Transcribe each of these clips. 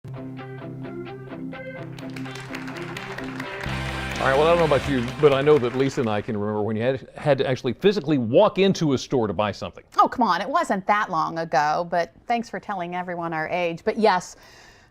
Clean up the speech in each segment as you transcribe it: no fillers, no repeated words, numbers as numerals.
All right, well, I don't know about you, but I know that Lisa and I can remember when you had to actually physically walk into a store to buy something. Oh, come on, it wasn't that long ago, but thanks for telling everyone our age. But yes,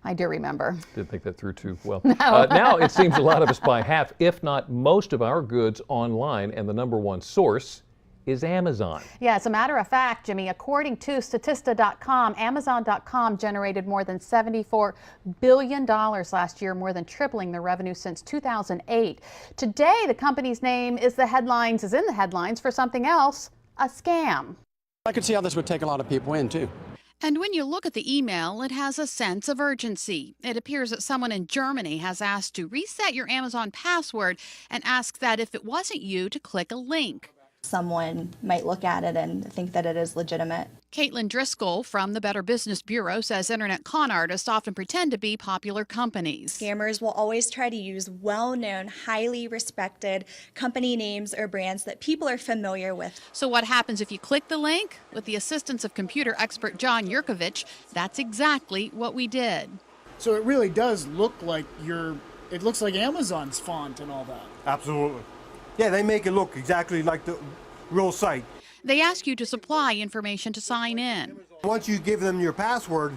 I do remember. Didn't think that through too well. No. Now it seems a lot of us buy half, if not most of our goods online, and the number one source is Amazon. Yeah, as a matter of fact, Jimmy, according to Statista.com, Amazon.com generated more than $74 billion last year, more than tripling their revenue since 2008. Today, the company's name is in the headlines for something else, a scam. I could see how this would take a lot of people in, too. And when you look at the email, it has a sense of urgency. It appears that someone in Germany has asked to reset your Amazon password and ask that if it wasn't you to click a link. Someone might look at it and think that it is legitimate. Caitlin Driscoll from the Better Business Bureau says internet con artists often pretend to be popular companies. Scammers will always try to use well-known, highly respected company names or brands that people are familiar with. So what happens if you click the link? With the assistance of computer expert John Yurkovich, that's exactly what we did. So it really does look like it looks like Amazon's font and all that. Absolutely. Yeah, they make it look exactly like the real site. They ask you to supply information to sign in. Once you give them your password,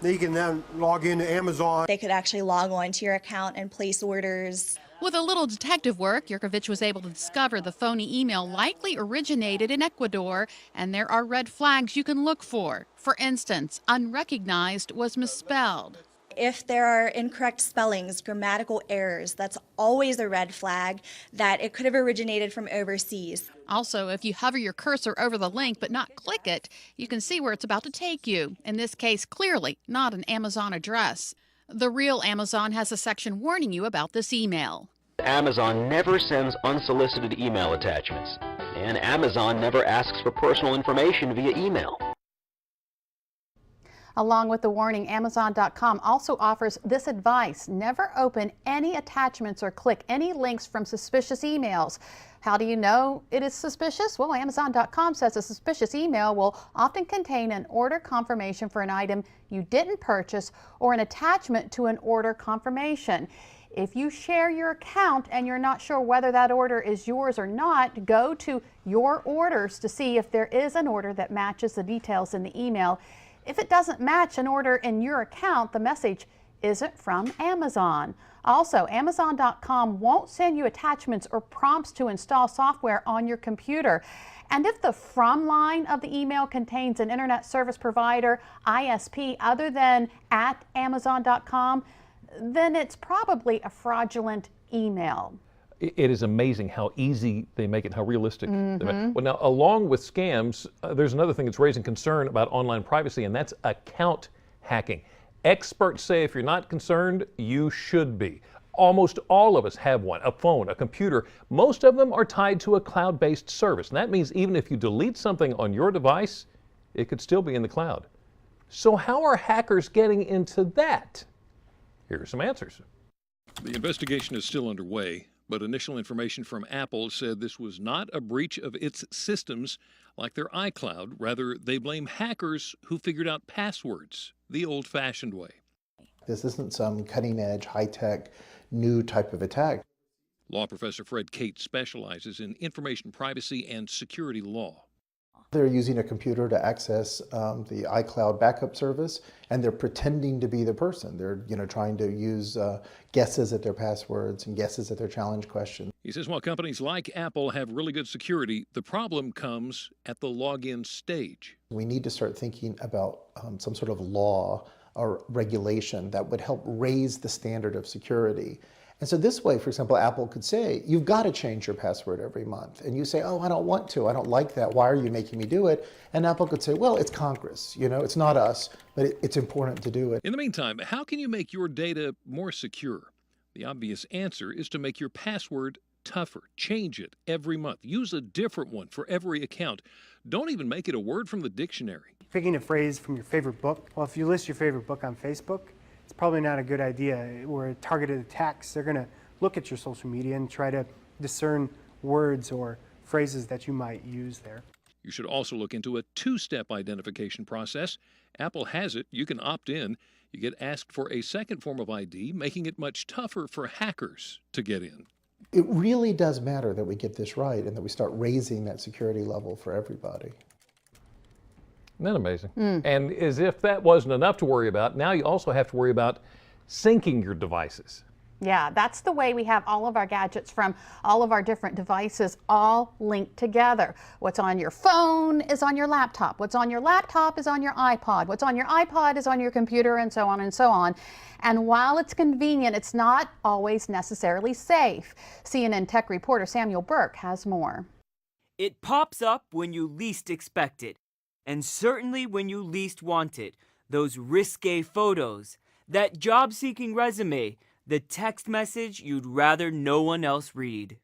they can then log into Amazon. They could actually log on to your account and place orders. With a little detective work, Yurkovich was able to discover the phony email likely originated in Ecuador, and there are red flags you can look for. For instance, unrecognized was misspelled. If there are incorrect spellings, grammatical errors, that's always a red flag that it could have originated from overseas. Also, if you hover your cursor over the link but not click it, you can see where it's about to take you. In this case, clearly not an Amazon address. The real Amazon has a section warning you about this email. Amazon never sends unsolicited email attachments, and Amazon never asks for personal information via email. Along with the warning, Amazon.com also offers this advice: never open any attachments or click any links from suspicious emails. How do you know it is suspicious? Well, Amazon.com says a suspicious email will often contain an order confirmation for an item you didn't purchase or an attachment to an order confirmation. If you share your account and you're not sure whether that order is yours or not, go to your orders to see if there is an order that matches the details in the email. If it doesn't match an order in your account, the message isn't from Amazon. Also, Amazon.com won't send you attachments or prompts to install software on your computer. And if the from line of the email contains an internet service provider, ISP, other than at Amazon.com, then it's probably a fraudulent email. It is amazing how easy they make it, how realistic. Well, now, along with scams, there's another thing that's raising concern about online privacy, and that's account hacking. Experts say if you're not concerned, you should be. Almost all of us have one, a phone, a computer. Most of them are tied to a cloud-based service, and that means even if you delete something on your device, it could still be in the cloud. So how are hackers getting into that? Here are some answers. The investigation is still underway, but initial information from Apple said this was not a breach of its systems like their iCloud. Rather, they blame hackers who figured out passwords the old-fashioned way. This isn't some cutting-edge, high-tech, new type of attack. Law professor Fred Kate specializes in information privacy and security law. They're using a computer to access the iCloud backup service, and they're pretending to be the person. They're trying to use guesses at their passwords and guesses at their challenge questions. He says while companies like Apple have really good security, the problem comes at the login stage. We need to start thinking about some sort of law or regulation that would help raise the standard of security. And so this way, for example, Apple could say, you've got to change your password every month. And you say, oh, I don't want to. I don't like that. Why are you making me do it? And Apple could say, well, it's Congress. It's not us, but it's important to do it. In the meantime, how can you make your data more secure? The obvious answer is to make your password tougher. Change it every month. Use a different one for every account. Don't even make it a word from the dictionary. Picking a phrase from your favorite book. Well, if you list your favorite book on Facebook, it's probably not a good idea. Where targeted attacks, they're going to look at your social media and try to discern words or phrases that you might use there. You should also look into a two-step identification process. Apple has it. You can opt in. You get asked for a second form of ID, making it much tougher for hackers to get in. It really does matter that we get this right and that we start raising that security level for everybody. Isn't that amazing? And as if that wasn't enough to worry about, now you also have to worry about syncing your devices. Yeah, that's the way we have all of our gadgets from all of our different devices all linked together. What's on your phone is on your laptop. What's on your laptop is on your iPod. What's on your iPod is on your computer, and so on and so on. And while it's convenient, it's not always necessarily safe. CNN tech reporter Samuel Burke has more. It pops up when you least expect it, and certainly when you least want it. Those risque photos, that job-seeking resume, the text message you'd rather no one else read.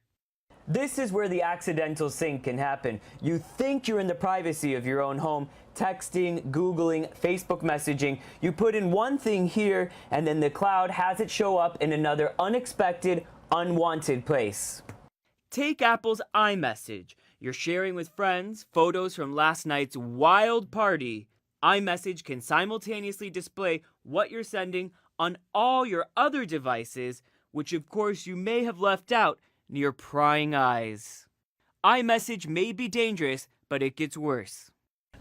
This is where the accidental sync can happen. You think you're in the privacy of your own home, texting, Googling, Facebook messaging. You put in one thing here, and then the cloud has it show up in another unexpected, unwanted place. Take Apple's iMessage. You're sharing with friends photos from last night's wild party. iMessage can simultaneously display what you're sending on all your other devices, which of course you may have left out near prying eyes. iMessage may be dangerous, but it gets worse.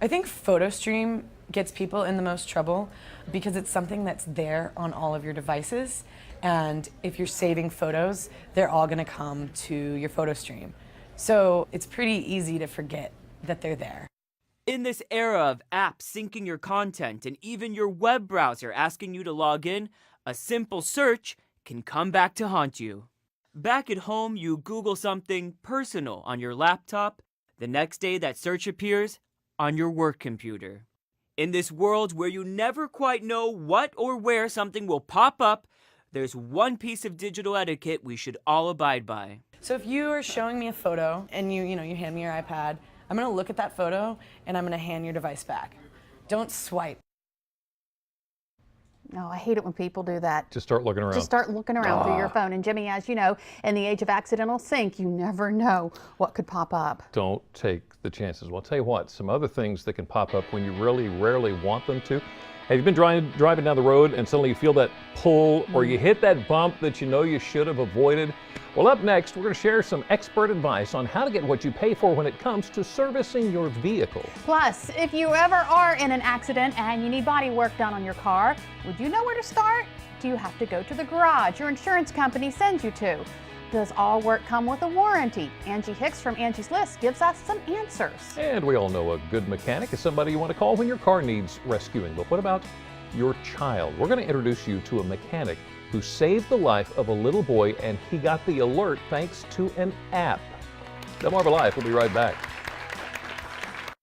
I think PhotoStream gets people in the most trouble because it's something that's there on all of your devices, and if you're saving photos, they're all going to come to your PhotoStream. So it's pretty easy to forget that they're there. In this era of apps syncing your content and even your web browser asking you to log in, a simple search can come back to haunt you. Back at home, you Google something personal on your laptop. The next day, that search appears on your work computer. In this world where you never quite know what or where something will pop up, there's one piece of digital etiquette we should all abide by. So if you are showing me a photo and you hand me your iPad, I'm going to look at that photo and I'm going to hand your device back. Don't swipe. No, I hate it when people do that. Just start looking around. Just start looking around through your phone. And Jimmy, as you know, in the age of accidental sync, you never know what could pop up. Don't take the chances. Well, I'll tell you what, some other things that can pop up when you really rarely want them to. Have you been driving down the road and suddenly you feel that pull or you hit that bump that you know you should have avoided? Well, up next, we're going to share some expert advice on how to get what you pay for when it comes to servicing your vehicle. Plus, if you ever are in an accident and you need body work done on your car, would you know where to start? Do you have to go to the garage your insurance company sends you to? Does all work come with a warranty? Angie Hicks from Angie's List gives us some answers. And we all know a good mechanic is somebody you want to call when your car needs rescuing. But what about your child? We're going to introduce you to a mechanic who saved the life of a little boy, and he got the alert thanks to an app. Del Mar Life. We'll be right back.